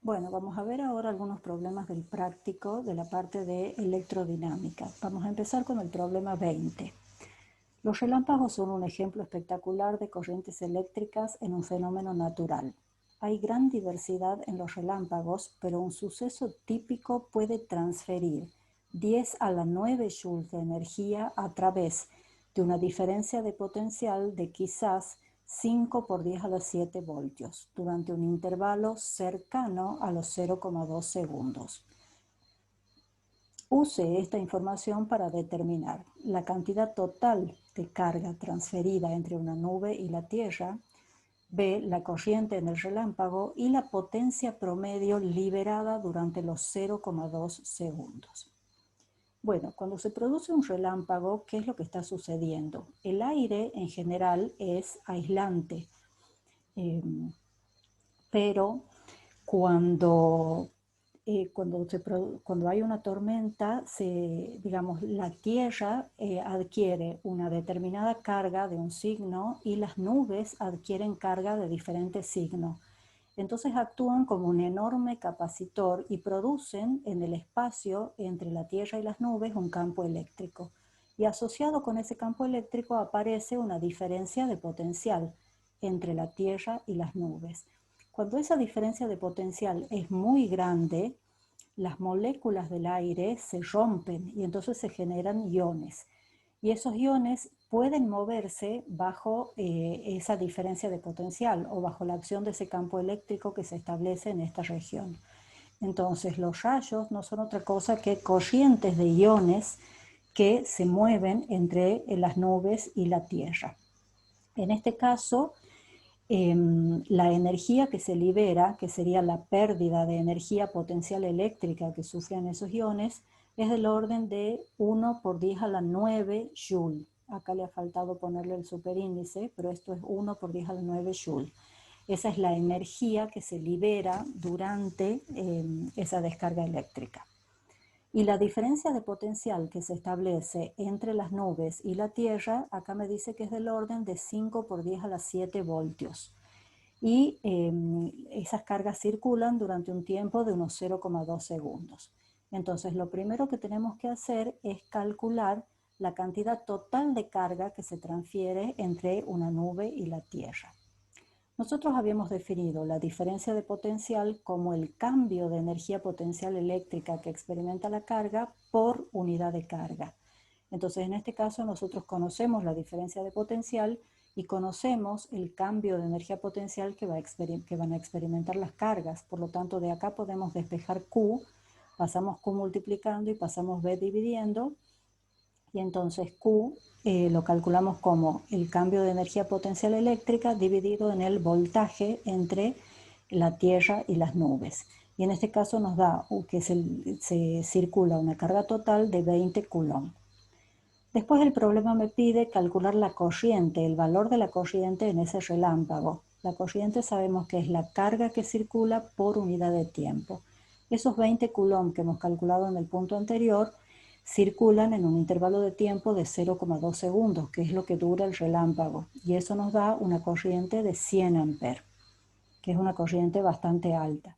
Bueno, vamos a ver ahora algunos problemas del práctico de la parte de electrodinámica. Vamos a empezar con el problema 20. Los relámpagos son un ejemplo espectacular de corrientes eléctricas en un fenómeno natural. Hay gran diversidad en los relámpagos, pero un suceso típico puede transferir 10 a la 9 joules de energía a través de una diferencia de potencial de quizás 5 por 10 a la 7 voltios durante un intervalo cercano a los 0,2 segundos. Use esta información para determinar la cantidad total de carga transferida entre una nube y la Tierra, B, la corriente en el relámpago y la potencia promedio liberada durante los 0,2 segundos. Bueno, cuando se produce un relámpago, ¿qué es lo que está sucediendo? El aire en general es aislante, pero cuando cuando hay una tormenta, digamos, la Tierra adquiere una determinada carga de un signo y las nubes adquieren carga de diferentes signos. Entonces actúan como un enorme capacitor y producen en el espacio entre la Tierra y las nubes un campo eléctrico. Y asociado con ese campo eléctrico aparece una diferencia de potencial entre la Tierra y las nubes. Cuando esa diferencia de potencial es muy grande, las moléculas del aire se rompen y entonces se generan iones. Y esos iones pueden moverse bajo esa diferencia de potencial o bajo la acción de ese campo eléctrico que se establece en esta región. Entonces los rayos no son otra cosa que corrientes de iones que se mueven entre las nubes y la Tierra. En este caso, la energía que se libera, que sería la pérdida de energía potencial eléctrica que sufren esos iones, es del orden de 1 por 10 a la 9 joule. Acá le ha faltado ponerle el superíndice, pero esto es 1 por 10 a la 9 joule. Esa es la energía que se libera durante esa descarga eléctrica. Y la diferencia de potencial que se establece entre las nubes y la Tierra, acá me dice que es del orden de 5 por 10 a la 7 voltios. Y esas cargas circulan durante un tiempo de unos 0,2 segundos. Entonces, lo primero que tenemos que hacer es calcular la cantidad total de carga que se transfiere entre una nube y la Tierra. Nosotros habíamos definido la diferencia de potencial como el cambio de energía potencial eléctrica que experimenta la carga por unidad de carga. Entonces, en este caso, nosotros conocemos la diferencia de potencial y conocemos el cambio de energía potencial que van a experimentar las cargas. Por lo tanto, de acá podemos despejar Q, pasamos Q multiplicando y pasamos B dividiendo, y entonces Q lo calculamos como el cambio de energía potencial eléctrica dividido en el voltaje entre la Tierra y las nubes. Y en este caso nos da que se circula una carga total de 20 coulomb. Después el problema me pide calcular la corriente, el valor de la corriente en ese relámpago. La corriente sabemos que es la carga que circula por unidad de tiempo. Esos 20 coulomb que hemos calculado en el punto anterior circulan en un intervalo de tiempo de 0,2 segundos, que es lo que dura el relámpago. Y eso nos da una corriente de 100 amperes, que es una corriente bastante alta.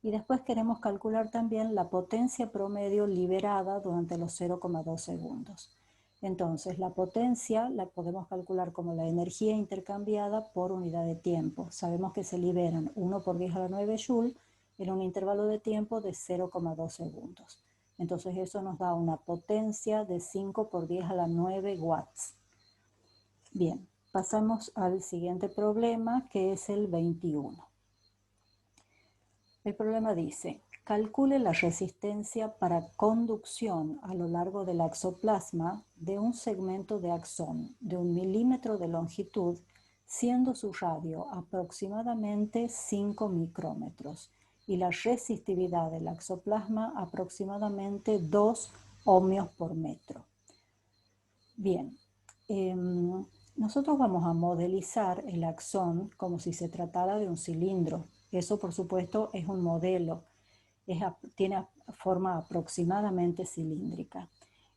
Y después queremos calcular también la potencia promedio liberada durante los 0,2 segundos. Entonces, la potencia la podemos calcular como la energía intercambiada por unidad de tiempo. Sabemos que se liberan 1 por 10 a la 9 joule en un intervalo de tiempo de 0,2 segundos. Entonces, eso nos da una potencia de 5 por 10 a la 9 watts. Bien, pasamos al siguiente problema, que es el 21. El problema dice, calcule la resistencia para conducción a lo largo del axoplasma de un segmento de axón de 1 milímetro de longitud, siendo su radio aproximadamente 5 micrómetros y la resistividad del axoplasma aproximadamente 2 ohmios por metro. Bien, nosotros vamos a modelizar el axón como si se tratara de un cilindro. Eso, por supuesto, es un modelo, tiene forma aproximadamente cilíndrica.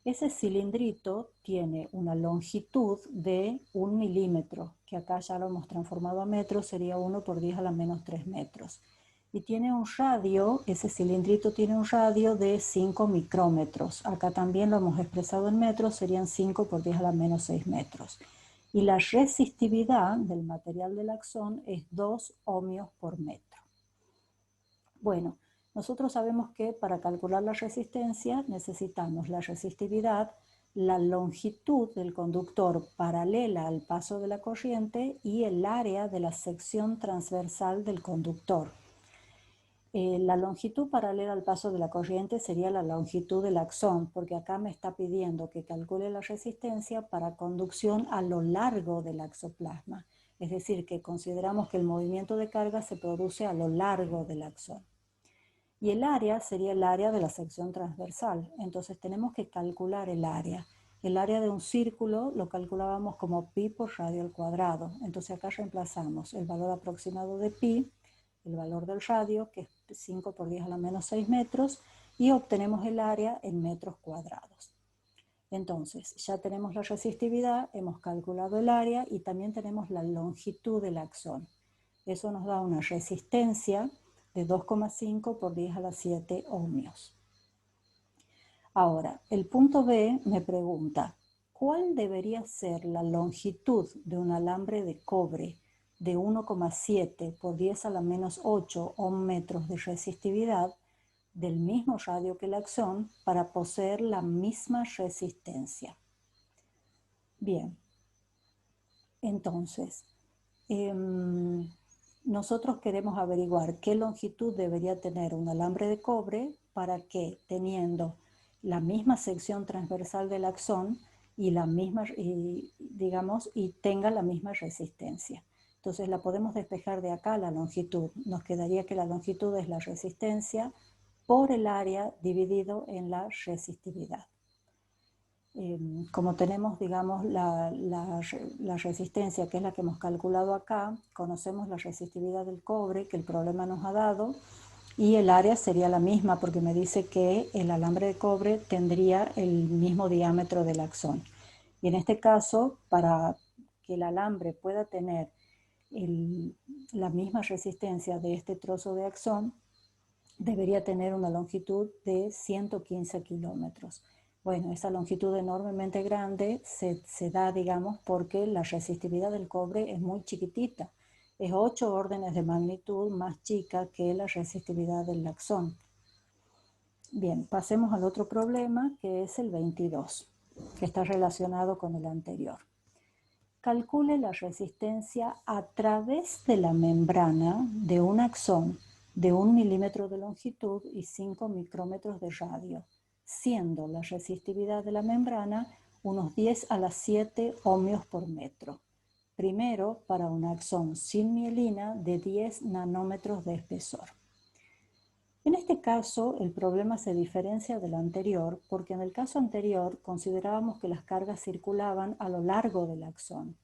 Ese cilindrito tiene una longitud de 1 milímetro, que acá ya lo hemos transformado a metros, sería 1 por 10 a la menos 3 metros. y tiene un radio, ese cilindrito tiene un radio de 5 micrómetros. Acá también lo hemos expresado en metros, serían 5 por 10 a la menos 6 metros. Y la resistividad del material del axón es 2 ohmios por metro. Bueno, nosotros sabemos que para calcular la resistencia necesitamos la resistividad, la longitud del conductor paralela al paso de la corriente y el área de la sección transversal del conductor. La longitud paralela al paso de la corriente sería la longitud del axón, porque acá me está pidiendo que calcule la resistencia para conducción a lo largo del axoplasma. Es decir, que consideramos que el movimiento de carga se produce a lo largo del axón. Y el área sería el área de la sección transversal. Entonces tenemos que calcular el área. El área de un círculo lo calculábamos como pi por radio al cuadrado. Entonces acá reemplazamos el valor aproximado de pi, el valor del radio, que es 5 por 10 a la menos 6 metros, y obtenemos el área en metros cuadrados. Entonces, ya tenemos la resistividad, hemos calculado el área y también tenemos la longitud del axón. Eso nos da una resistencia de 2,5 por 10 a la 7 ohmios. Ahora, el punto B me pregunta, ¿cuál debería ser la longitud de un alambre de cobre de 1,7 por 10 a la menos 8 ohmmetros de resistividad del mismo radio que el axón para poseer la misma resistencia? Bien, entonces, nosotros queremos averiguar qué longitud debería tener un alambre de cobre para que, teniendo la misma sección transversal del axón y la misma, y tenga la misma resistencia. Entonces la podemos despejar de acá la longitud. Nos quedaría que la longitud es la resistencia por el área dividido en la resistividad. Como tenemos, digamos, la resistencia, que es la que hemos calculado acá, conocemos la resistividad del cobre que el problema nos ha dado, y el área sería la misma porque me dice que el alambre de cobre tendría el mismo diámetro del axón. Y en este caso, para que el alambre pueda tener la misma resistencia de este trozo de axón, debería tener una longitud de 115 kilómetros. Bueno, esa longitud enormemente grande se da, digamos, porque la resistividad del cobre es muy chiquitita. Es 8 órdenes de magnitud más chica que la resistividad del axón. Bien, pasemos al otro problema, que es el 22, que está relacionado con el anterior. Calcule la resistencia a través de la membrana de un axón de 1 milímetro de longitud y 5 micrómetros de radio, siendo la resistividad de la membrana unos 10 a la 7 ohmios por metro. Primero, para un axón sin mielina de 10 nanómetros de espesor. En este caso, el problema se diferencia del anterior porque en el caso anterior considerábamos que las cargas circulaban a lo largo del axón.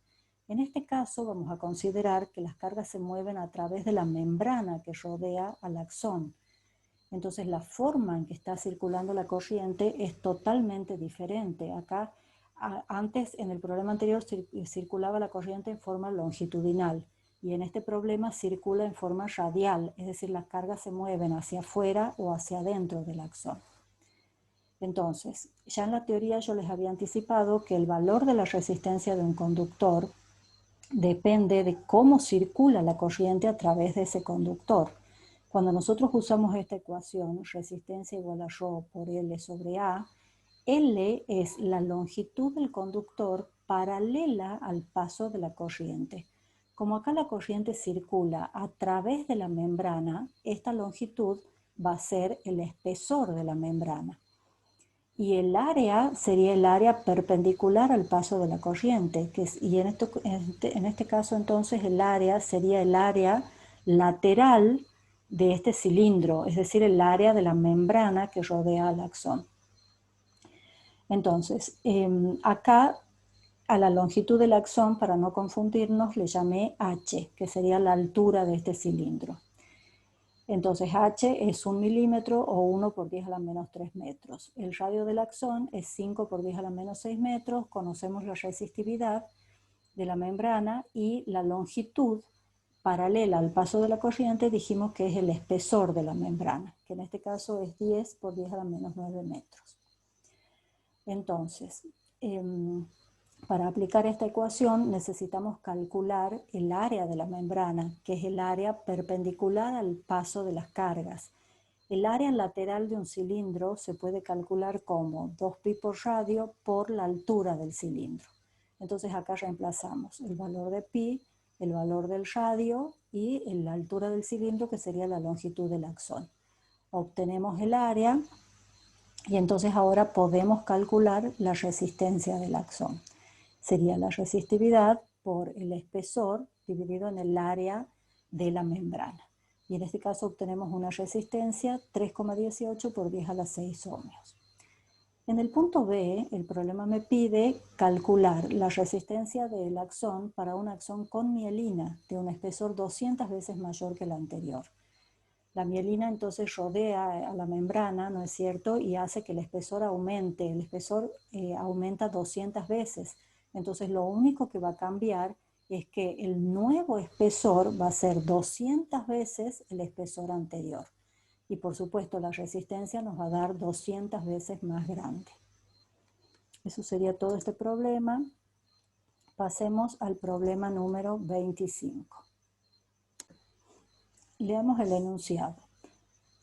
En este caso vamos a considerar que las cargas se mueven a través de la membrana que rodea al axón. Entonces la forma en que está circulando la corriente es totalmente diferente. Acá, antes en el problema anterior circulaba la corriente en forma longitudinal y en este problema circula en forma radial, es decir, las cargas se mueven hacia afuera o hacia adentro del axón. Entonces, ya en la teoría yo les había anticipado que el valor de la resistencia de un conductor depende de cómo circula la corriente a través de ese conductor. Cuando nosotros usamos esta ecuación, resistencia igual a ρ por L sobre A, L es la longitud del conductor paralela al paso de la corriente. Como acá la corriente circula a través de la membrana, esta longitud va a ser el espesor de la membrana. Y el área sería el área perpendicular al paso de la corriente. Y en este caso entonces el área sería el área lateral de este cilindro, es decir, el área de la membrana que rodea al axón. Entonces, acá a la longitud del axón, para no confundirnos, le llamé h, que sería la altura de este cilindro. Entonces h es 1 milímetro o 1 por 10 a la menos 3 metros. El radio del axón es 5 por 10 a la menos 6 metros. Conocemos la resistividad de la membrana y la longitud paralela al paso de la corriente, dijimos que es el espesor de la membrana, que en este caso es 10 por 10 a la menos 9 metros. Entonces, para aplicar esta ecuación necesitamos calcular el área de la membrana, que es el área perpendicular al paso de las cargas. El área lateral de un cilindro se puede calcular como 2pi por radio por la altura del cilindro. Entonces acá reemplazamos el valor de pi, el valor del radio y la altura del cilindro, que sería la longitud del axón. Obtenemos el área y entonces ahora podemos calcular la resistencia del axón. Sería la resistividad por el espesor dividido en el área de la membrana. Y en este caso obtenemos una resistencia 3,18 por 10 a la 6 ohmios. En el punto B, el problema me pide calcular la resistencia del axón para un axón con mielina de un espesor 200 veces mayor que el anterior. La mielina entonces rodea a la membrana, ¿no es cierto?, y hace que el espesor aumente. El espesor aumenta 200 veces. Entonces lo único que va a cambiar es que el nuevo espesor va a ser 200 veces el espesor anterior. Y por supuesto la resistencia nos va a dar 200 veces más grande. Eso sería todo este problema. Pasemos al problema número 25. Leamos el enunciado.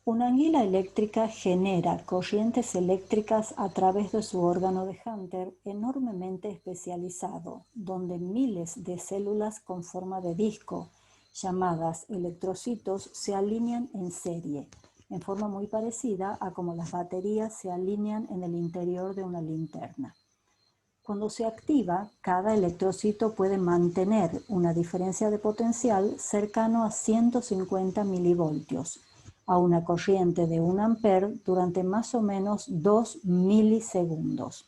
Una anguila eléctrica genera corrientes eléctricas a través de su órgano de Hunter enormemente especializado, donde miles de células con forma de disco, llamadas electrocitos, se alinean en serie, en forma muy parecida a como las baterías se alinean en el interior de una linterna. Cuando se activa, cada electrocito puede mantener una diferencia de potencial cercano a 150 milivoltios, a una corriente de 1 ampere durante más o menos 2 milisegundos.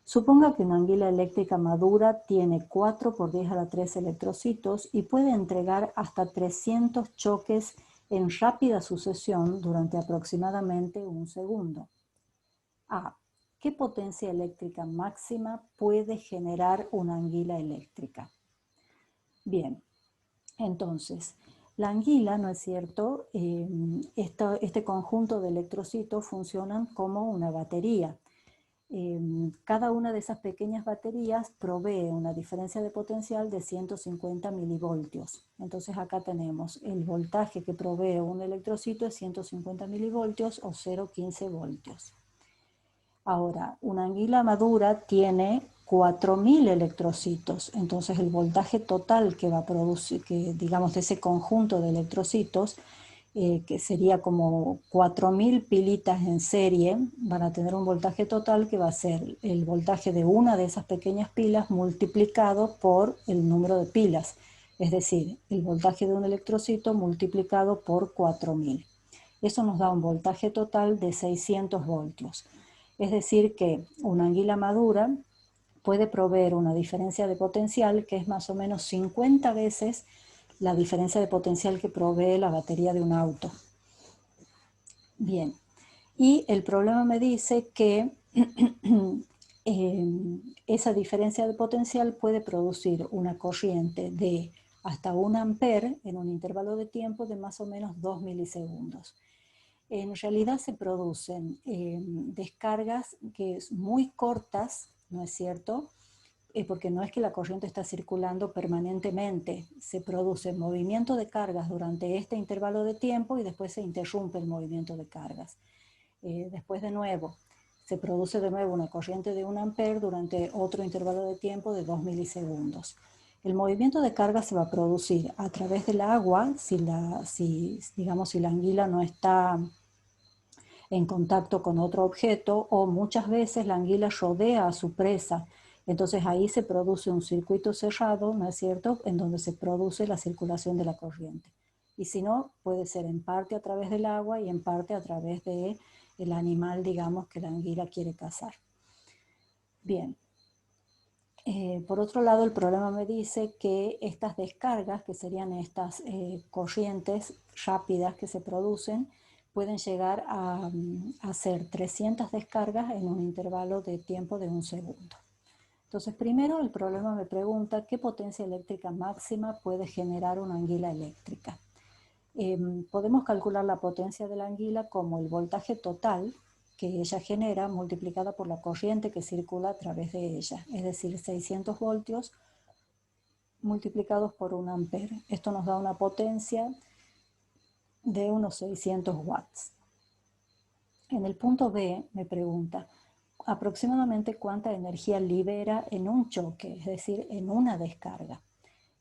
Suponga que una anguila eléctrica madura tiene 4 por 10 a la 3 electrocitos y puede entregar hasta 300 choques en rápida sucesión durante aproximadamente 1 segundo. A. ¿Qué potencia eléctrica máxima puede generar una anguila eléctrica? Bien, entonces, la anguila, ¿no es cierto? Este conjunto de electrocitos funcionan como una batería. Cada una de esas pequeñas baterías provee una diferencia de potencial de 150 milivoltios. Entonces acá tenemos el voltaje que provee un electrocito es 150 milivoltios o 0,15 voltios. Ahora, una anguila madura tiene 4.000 electrocitos, entonces el voltaje total que va a producir, que digamos de ese conjunto de electrocitos, que sería como 4.000 pilitas en serie, van a tener un voltaje total que va a ser el voltaje de una de esas pequeñas pilas multiplicado por el número de pilas, es decir, el voltaje de un electrocito multiplicado por 4.000. Eso nos da un voltaje total de 600 voltios. Es decir que una anguila madura puede proveer una diferencia de potencial que es más o menos 50 veces la diferencia de potencial que provee la batería de un auto. Bien, y el problema me dice que esa diferencia de potencial puede producir una corriente de hasta 1 ampere en un intervalo de tiempo de más o menos 2 milisegundos. En realidad se producen descargas que son muy cortas, ¿no es cierto? Porque no es que la corriente está circulando permanentemente, se produce movimiento de cargas durante este intervalo de tiempo y después se interrumpe el movimiento de cargas. Después de nuevo, se produce de nuevo una corriente de 1 ampere durante otro intervalo de tiempo de 2 milisegundos. El movimiento de carga se va a producir a través del agua si la anguila no está en contacto con otro objeto, o muchas veces la anguila rodea a su presa. Entonces ahí se produce un circuito cerrado, ¿no es cierto?, en donde se produce la circulación de la corriente. Y si no, puede ser en parte a través del agua y en parte a través del animal, digamos, que la anguila quiere cazar. Bien. Por otro lado, el problema me dice que estas descargas, que serían estas corrientes rápidas que se producen, pueden llegar a hacer 300 descargas en un intervalo de tiempo de 1 segundo. Entonces, primero el problema me pregunta qué potencia eléctrica máxima puede generar una anguila eléctrica. Podemos calcular la potencia de la anguila como el voltaje total que ella genera multiplicada por la corriente que circula a través de ella, es decir, 600 voltios multiplicados por 1 ampere. Esto nos da una potencia de unos 600 watts. En el punto B me pregunta aproximadamente cuánta energía libera en un choque, es decir, en una descarga.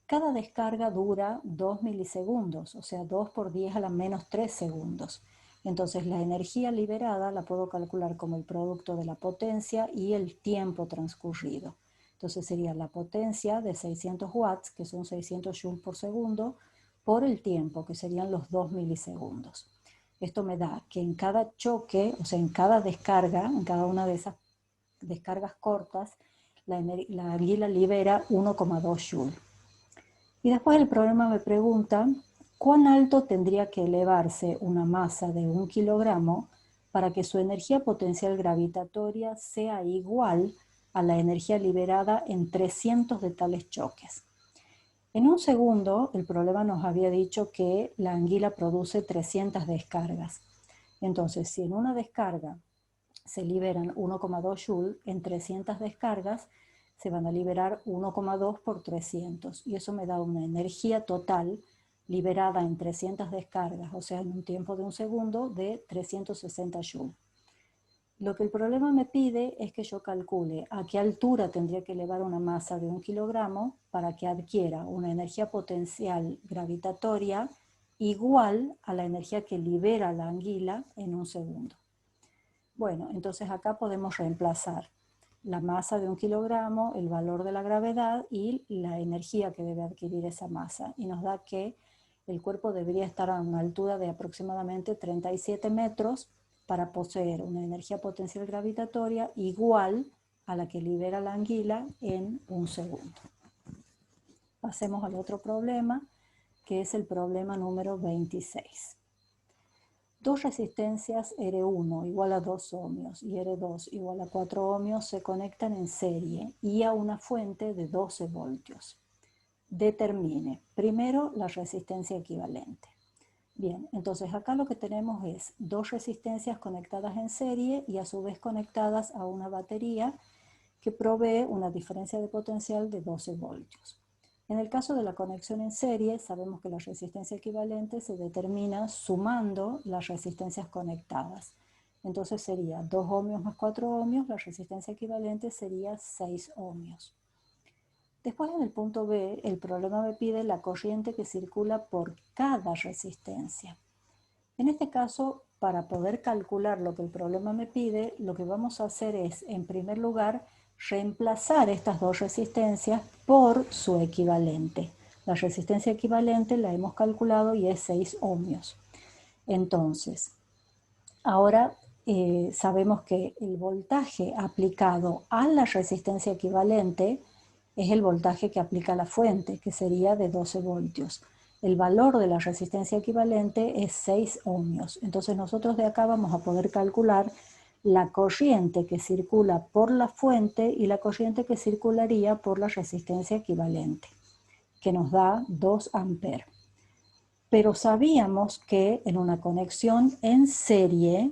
Cada descarga dura 2 milisegundos, o sea, 2 por 10 a la menos 3 segundos. Entonces la energía liberada la puedo calcular como el producto de la potencia y el tiempo transcurrido. Entonces sería la potencia de 600 watts, que son 600 joules por segundo, por el tiempo, que serían los 2 milisegundos. Esto me da que en cada choque, o sea, en cada descarga, en cada una de esas descargas cortas, la anguila libera 1,2 joules. Y después el problema me pregunta cuán alto tendría que elevarse una masa de 1 kilogramo para que su energía potencial gravitatoria sea igual a la energía liberada en 300 de tales choques. En un segundo, el problema nos había dicho que la anguila produce 300 descargas. Entonces, si en una descarga se liberan 1,2 joules, en 300 descargas se van a liberar 1,2 por 300. Y eso me da una energía total liberada en 300 descargas, o sea, en un tiempo de un segundo, de 360 joules. Lo que el problema me pide es que yo calcule a qué altura tendría que elevar una masa de 1 kilogramo para que adquiera una energía potencial gravitatoria igual a la energía que libera la anguila en un segundo. Bueno, entonces acá podemos reemplazar la masa de 1 kilogramo, el valor de la gravedad y la energía que debe adquirir esa masa. Y nos da que el cuerpo debería estar a una altura de aproximadamente 37 metros para poseer una energía potencial gravitatoria igual a la que libera la anguila en un segundo. Pasemos al otro problema, que es el problema número 26. Dos resistencias R1 igual a 2 ohmios y R2 igual a 4 ohmios se conectan en serie y a una fuente de 12 voltios. Determine primero la resistencia equivalente. Bien, entonces acá lo que tenemos es dos resistencias conectadas en serie y a su vez conectadas a una batería que provee una diferencia de potencial de 12 voltios. En el caso de la conexión en serie, sabemos que la resistencia equivalente se determina sumando las resistencias conectadas. Entonces sería 2 ohmios más 4 ohmios, la resistencia equivalente sería 6 ohmios. Después en el punto B, el problema me pide la corriente que circula por cada resistencia. En este caso, para poder calcular lo que el problema me pide, lo que vamos a hacer es, en primer lugar, reemplazar estas dos resistencias por su equivalente. La resistencia equivalente la hemos calculado y es 6 ohmios. Entonces, ahora sabemos que el voltaje aplicado a la resistencia equivalente es el voltaje que aplica la fuente, que sería de 12 voltios. El valor de la resistencia equivalente es 6 ohmios. Entonces nosotros de acá vamos a poder calcular la corriente que circula por la fuente y la corriente que circularía por la resistencia equivalente, que nos da 2 amperes. Pero sabíamos que en una conexión en serie,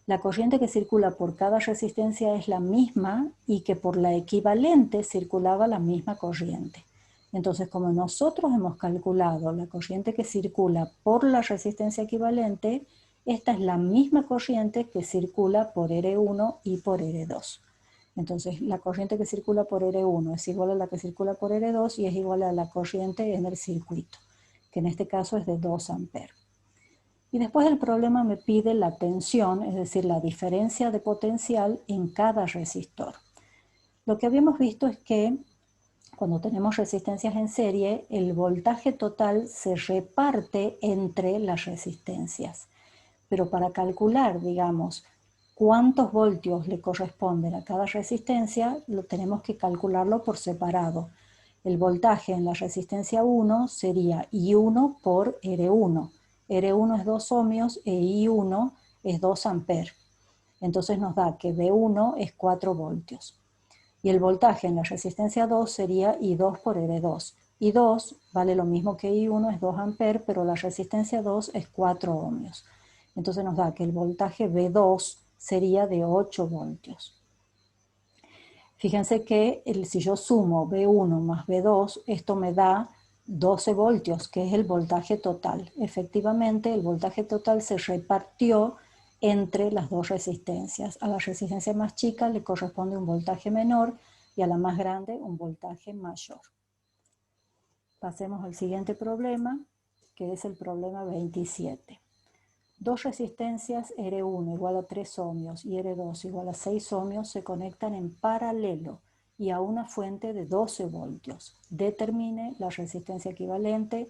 la corriente que circula por cada resistencia es la misma y que por la equivalente circulaba la misma corriente. Entonces, como nosotros hemos calculado la corriente que circula por la resistencia equivalente, esta es la misma corriente que circula por R1 y por R2. Entonces, la corriente que circula por R1 es igual a la que circula por R2 y es igual a la corriente en el circuito, que en este caso es de 2 amperes. Y después el problema me pide la tensión, es decir, la diferencia de potencial en cada resistor. Lo que habíamos visto es que cuando tenemos resistencias en serie, el voltaje total se reparte entre las resistencias. Pero para calcular, digamos, cuántos voltios le corresponden a cada resistencia, tenemos que calcularlo por separado. El voltaje en la resistencia 1 sería I1 por R1. R1 es 2 ohmios e I1 es 2 amperes. Entonces nos da que V1 es 4 voltios. Y el voltaje en la resistencia 2 sería I2 por R2. I2 vale lo mismo que I1, es 2 amperes, pero la resistencia 2 es 4 ohmios. Entonces nos da que el voltaje V2 sería de 8 voltios. Fíjense que si yo sumo V1 más V2, esto me da 12 voltios, que es el voltaje total. Efectivamente, el voltaje total se repartió entre las dos resistencias. A la resistencia más chica le corresponde un voltaje menor y a la más grande un voltaje mayor. Pasemos al siguiente problema, que es el problema 27. Dos resistencias R1 igual a 3 ohmios y R2 igual a 6 ohmios se conectan en paralelo y a una fuente de 12 voltios. Determine la resistencia equivalente,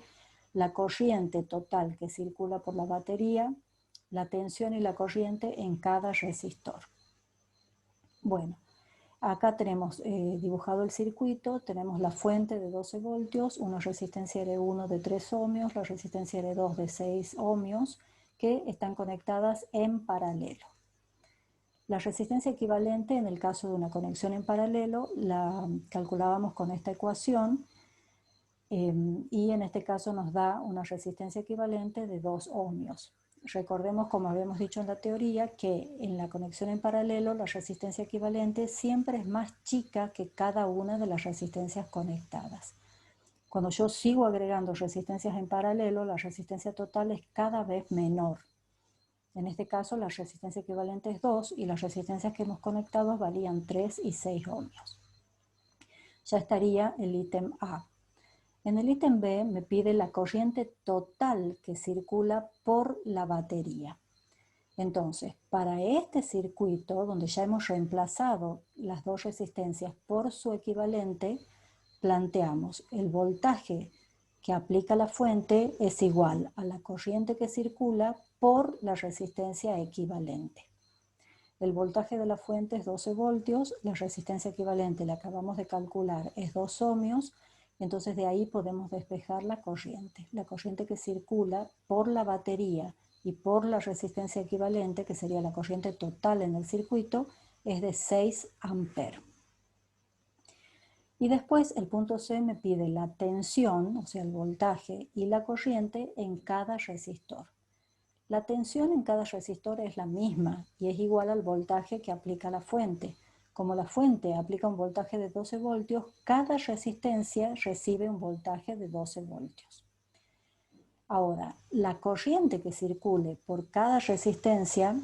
la corriente total que circula por la batería, la tensión y la corriente en cada resistor. Bueno, acá tenemos dibujado el circuito, tenemos la fuente de 12 voltios, una resistencia R1 de 3 ohmios, la resistencia R2 de 6 ohmios, que están conectadas en paralelo. La resistencia equivalente en el caso de una conexión en paralelo la calculábamos con esta ecuación y en este caso nos da una resistencia equivalente de 2 ohmios. Recordemos, como habíamos dicho en la teoría, que en la conexión en paralelo la resistencia equivalente siempre es más chica que cada una de las resistencias conectadas. Cuando yo sigo agregando resistencias en paralelo, la resistencia total es cada vez menor. En este caso la resistencia equivalente es 2 y las resistencias que hemos conectado valían 3 y 6 ohmios. Ya estaría el ítem A. En el ítem B me pide la corriente total que circula por la batería. Entonces, para este circuito, donde ya hemos reemplazado las dos resistencias por su equivalente, planteamos el voltaje que aplica la fuente es igual a la corriente que circula por la resistencia equivalente. El voltaje de la fuente es 12 voltios, la resistencia equivalente la acabamos de calcular es 2 ohmios, entonces de ahí podemos despejar la corriente. La corriente que circula por la batería y por la resistencia equivalente, que sería la corriente total en el circuito, es de 6 amperes. Y después el punto C me pide la tensión, o sea el voltaje, y la corriente en cada resistor. La tensión en cada resistor es la misma y es igual al voltaje que aplica la fuente. Como la fuente aplica un voltaje de 12 voltios, cada resistencia recibe un voltaje de 12 voltios. Ahora, la corriente que circule por cada resistencia,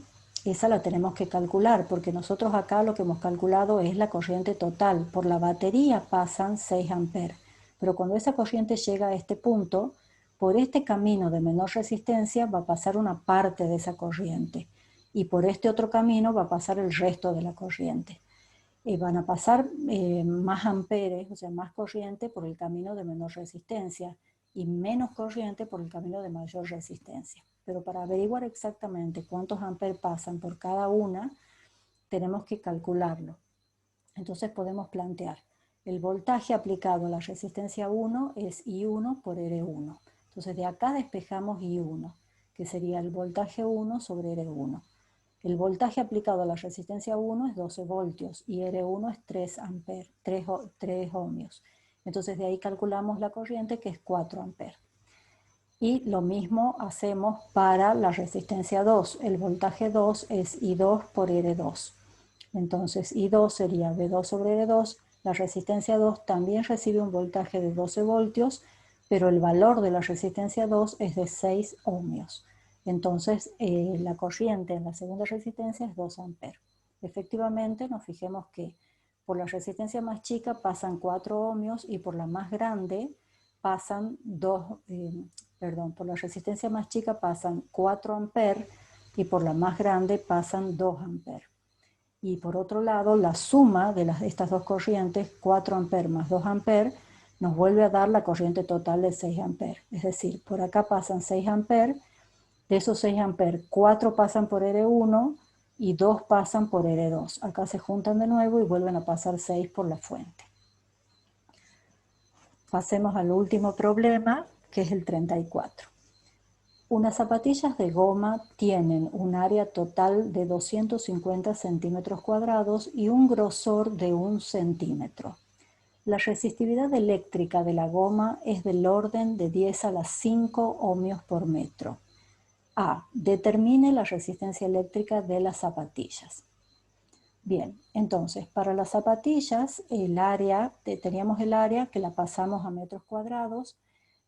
esa la tenemos que calcular, porque nosotros acá lo que hemos calculado es la corriente total. Por la batería pasan 6 amperes, pero cuando esa corriente llega a este punto, por este camino de menor resistencia va a pasar una parte de esa corriente, y por este otro camino va a pasar el resto de la corriente. Van a pasar más amperes, o sea, más corriente por el camino de menor resistencia, y menos corriente por el camino de mayor resistencia. Pero para averiguar exactamente cuántos amperes pasan por cada una, tenemos que calcularlo. Entonces podemos plantear, el voltaje aplicado a la resistencia 1 es I1 por R1. Entonces de acá despejamos I1, que sería el voltaje 1 sobre R1. El voltaje aplicado a la resistencia 1 es 12 voltios y R1 es 3 amperes, 3 ohmios. Entonces de ahí calculamos la corriente, que es 4 amperes. Y lo mismo hacemos para la resistencia 2. El voltaje 2 es I2 por R2. Entonces I2 sería V2 sobre R2. La resistencia 2 también recibe un voltaje de 12 voltios, pero el valor de la resistencia 2 es de 6 ohmios. Entonces la corriente en la segunda resistencia es 2 amperes. Efectivamente, nos fijemos que por la resistencia más chica pasan 4 ohmios y por la más grande pasan por la resistencia más chica pasan 4 amperes y por la más grande pasan 2 amperes. Y por otro lado, la suma de estas dos corrientes, 4 amperes más 2 amperes, nos vuelve a dar la corriente total de 6 amperes. Es decir, por acá pasan 6 amperes, de esos 6 amperes, 4 pasan por R1 y 2 pasan por R2. Acá se juntan de nuevo y vuelven a pasar 6 por la fuente. Pasemos al último problema, que es el 34. Unas zapatillas de goma tienen un área total de 250 centímetros cuadrados y un grosor de 1 centímetro. La resistividad eléctrica de la goma es del orden de 10 a la 5 ohmios por metro. A. Determine la resistencia eléctrica de las zapatillas. Bien, entonces, para las zapatillas, teníamos el área que la pasamos a metros cuadrados.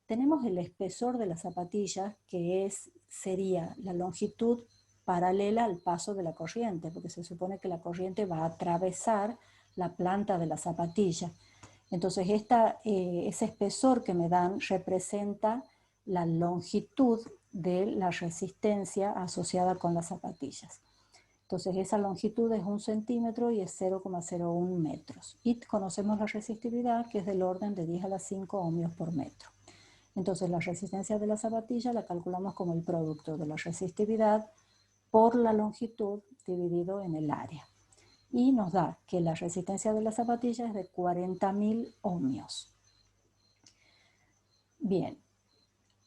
Tenemos el espesor de la zapatilla, que sería la longitud paralela al paso de la corriente, porque se supone que la corriente va a atravesar la planta de la zapatilla. Entonces, ese espesor que me dan representa la longitud de la resistencia asociada con las zapatillas. Entonces, esa longitud es 1 centímetro y es 0,01 metros. Y conocemos la resistividad, que es del orden de 10 a la 5 ohmios por metro. Entonces, la resistencia de la zapatilla la calculamos como el producto de la resistividad por la longitud dividido en el área. Y nos da que la resistencia de la zapatilla es de 40.000 ohmios. Bien,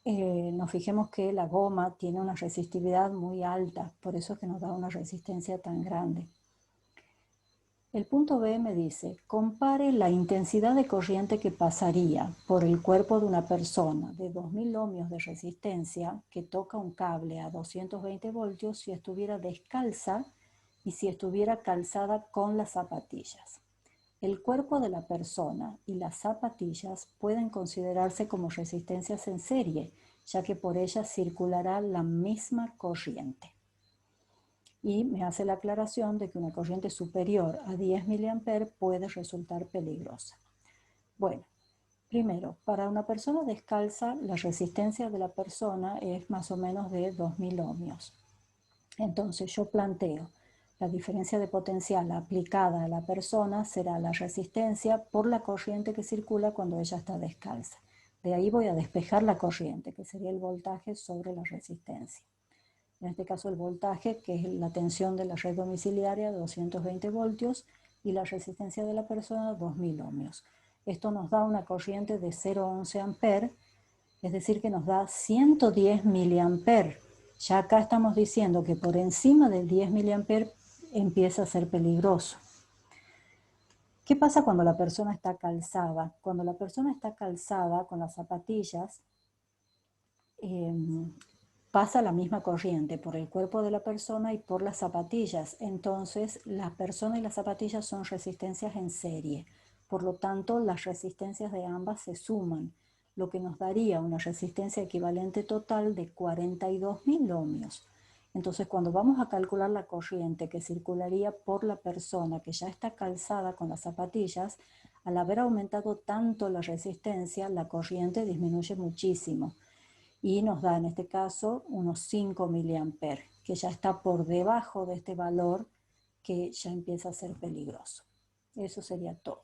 nos fijemos que la goma tiene una resistividad muy alta, por eso es que nos da una resistencia tan grande. El punto B me dice, compare la intensidad de corriente que pasaría por el cuerpo de una persona de 2000 ohmios de resistencia que toca un cable a 220 voltios si estuviera descalza y si estuviera calzada con las zapatillas. El cuerpo de la persona y las zapatillas pueden considerarse como resistencias en serie, ya que por ellas circulará la misma corriente. Y me hace la aclaración de que una corriente superior a 10 mA puede resultar peligrosa. Bueno, primero, para una persona descalza, la resistencia de la persona es más o menos de 2000 ohmios. Entonces yo planteo, la diferencia de potencial aplicada a la persona será la resistencia por la corriente que circula cuando ella está descalza. De ahí voy a despejar la corriente, que sería el voltaje sobre la resistencia. En este caso el voltaje, que es la tensión de la red domiciliaria, 220 voltios, y la resistencia de la persona, 2000 ohmios. Esto nos da una corriente de 0,11 amperes, es decir, que nos da 110 miliamperes. Ya acá estamos diciendo que por encima de 10 miliamperes empieza a ser peligroso. ¿Qué pasa cuando la persona está calzada? Cuando la persona está calzada con las zapatillas, pasa la misma corriente por el cuerpo de la persona y por las zapatillas. Entonces, la persona y las zapatillas son resistencias en serie. Por lo tanto, las resistencias de ambas se suman, lo que nos daría una resistencia equivalente total de 42.000 ohmios. Entonces, cuando vamos a calcular la corriente que circularía por la persona que ya está calzada con las zapatillas, al haber aumentado tanto la resistencia, la corriente disminuye muchísimo. Y nos da en este caso unos 5 miliamperes, que ya está por debajo de este valor que ya empieza a ser peligroso. Eso sería todo.